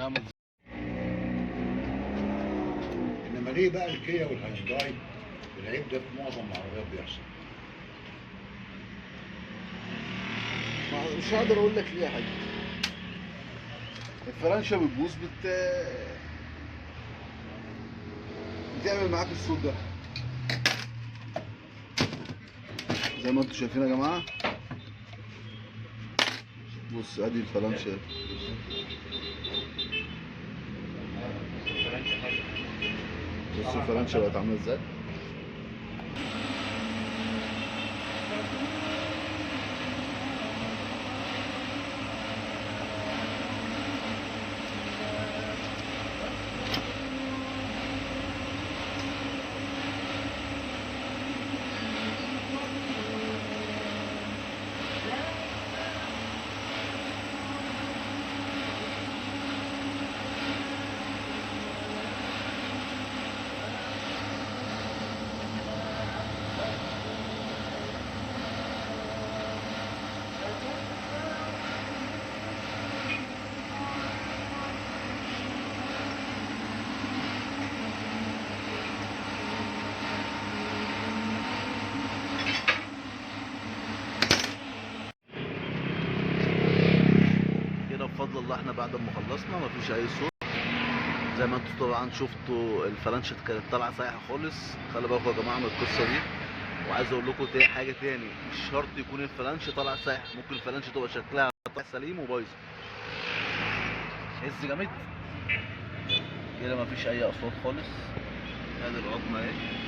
عامل ازاي. انما ليه بقى الكيا والهيونداي العيب ده في معظم العربيات بيحصل؟ مش هقدر اقول لك ليه يا حاج. الفرنشه بتبوظ بتعمل معاك الصوت ده زي ما انتم شايفين يا جماعه. بص ادي الفرنشه، بص الفرنشه بقت عامله ازاي. بفضل الله احنا بعد ما خلصنا مفيش اي صوت. زي ما انتوا طبعا شفتوا الفرنشه كانت طالعه سايحه خالص. خلي بالكم يا جماعه من القصه دي. وعايز اقول لكم حاجه تاني، مش شرط يكون الفرنشه طالعه سايحه، ممكن الفرنشه تبقى شكلها سليم وبايظه. هز جامد كده مفيش اي اصوات خالص. ادي العظمه اهي.